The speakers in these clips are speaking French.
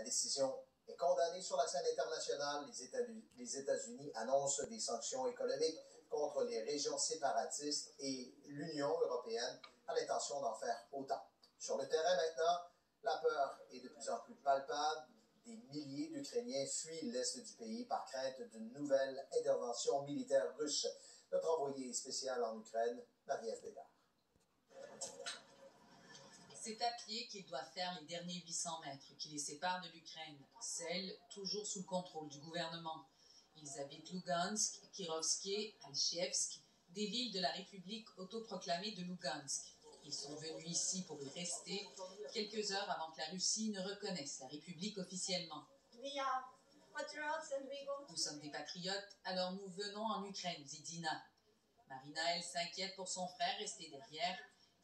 décision est condamnée sur la scène internationale. Les États-Unis annoncent des sanctions économiques contre les régions séparatistes et l'Union européenne a l'intention d'en faire autant. Sur le terrain maintenant, la peur est de plus en plus palpable. Des milliers d'Ukrainiens fuient l'est du pays par crainte d'une nouvelle intervention militaire russe. Notre envoyé spécial en Ukraine, Marie-Ève Bédard. C'est à pied qu'ils doivent faire les derniers 800 mètres qui les séparent de l'Ukraine, celle toujours sous le contrôle du gouvernement. Ils habitent Lugansk, Kirovsky, Alchievsk, des villes de la République autoproclamée de Lugansk. Ils sont venus ici pour y rester quelques heures avant que la Russie ne reconnaisse la République officiellement. Nous sommes des patriotes, alors nous venons en Ukraine, dit Dina. Marina, elle, s'inquiète pour son frère resté derrière.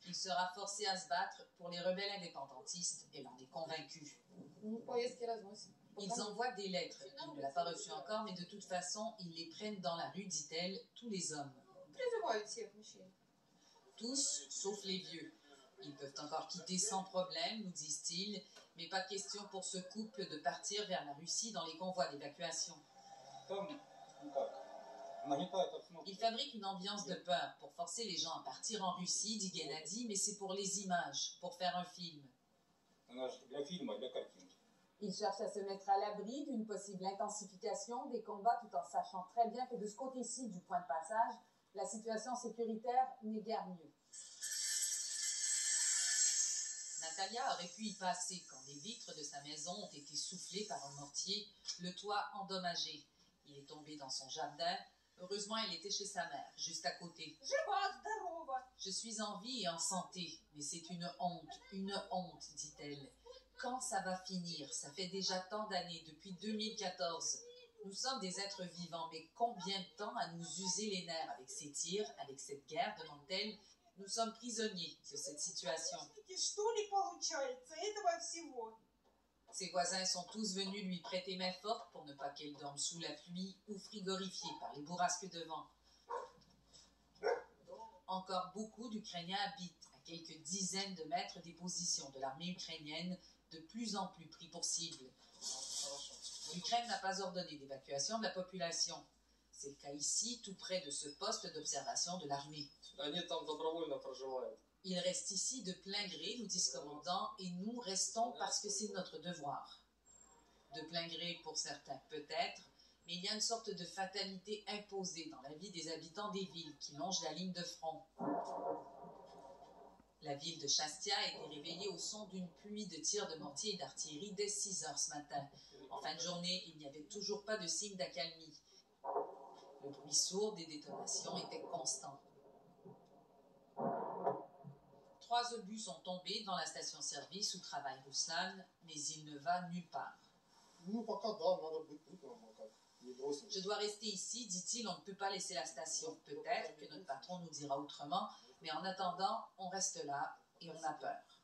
Il sera forcé à se battre pour les rebelles indépendantistes, elle en est convaincue. Ils envoient des lettres. Il ne l'a pas reçu encore, mais de toute façon, ils les prennent dans la rue, dit-elle, tous les hommes. Tous, sauf les vieux. Ils peuvent encore quitter sans problème, nous disent-ils, mais pas question pour ce couple de partir vers la Russie dans les convois d'évacuation. Ils fabriquent une ambiance de peur pour forcer les gens à partir en Russie, dit Gennady, mais c'est pour les images, pour faire un film. Ils cherchent à se mettre à l'abri d'une possible intensification des combats tout en sachant très bien que de ce côté-ci du point de passage, la situation sécuritaire n'est guère mieux. Natalia aurait pu y passer quand les vitres de sa maison ont été soufflées par un mortier, le toit endommagé. Il est tombé dans son jardin. Heureusement, elle était chez sa mère, juste à côté. Je suis en vie et en santé, mais c'est une honte, dit-elle. Quand ça va finir? Ça fait déjà tant d'années, depuis 2014. Nous sommes des êtres vivants, mais combien de temps à nous user les nerfs avec ces tirs, avec cette guerre, demande-t-elle. Nous sommes prisonniers de cette situation. Ses voisins sont tous venus lui prêter main forte pour ne pas qu'elle dorme sous la pluie ou frigorifiée par les bourrasques de vent. Encore beaucoup d'Ukrainiens habitent à quelques dizaines de mètres des positions de l'armée ukrainienne, de plus en plus pris pour cible. L'Ukraine n'a pas ordonné d'évacuation de la population. C'est le cas ici, tout près de ce poste d'observation de l'armée. Ils restent ici de plein gré, nous dit ce commandant, et nous restons parce que c'est notre devoir. De plein gré pour certains, peut-être, mais il y a une sorte de fatalité imposée dans la vie des habitants des villes qui longent la ligne de front. La ville de Chastia a été réveillée au son d'une pluie de tirs de mortier et d'artillerie dès 6 heures ce matin. En fin de journée, il n'y avait toujours pas de signe d'accalmie. Le bruit sourd des détonations était constant. 3 obus sont tombés dans la station-service où travaille Ruslan, mais il ne va nulle part. Je dois rester ici, dit-il, on ne peut pas laisser la station. Peut-être que notre patron nous dira autrement, mais en attendant, on reste là et on a peur.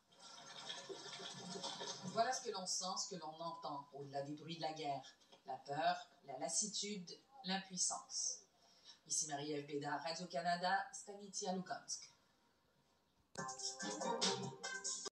Voilà ce que l'on sent, ce que l'on entend au-delà des bruits de la guerre. La peur, la lassitude, l'impuissance. Ici Marie-Ève Bédard, Radio-Canada, Stanitia, Lugansk.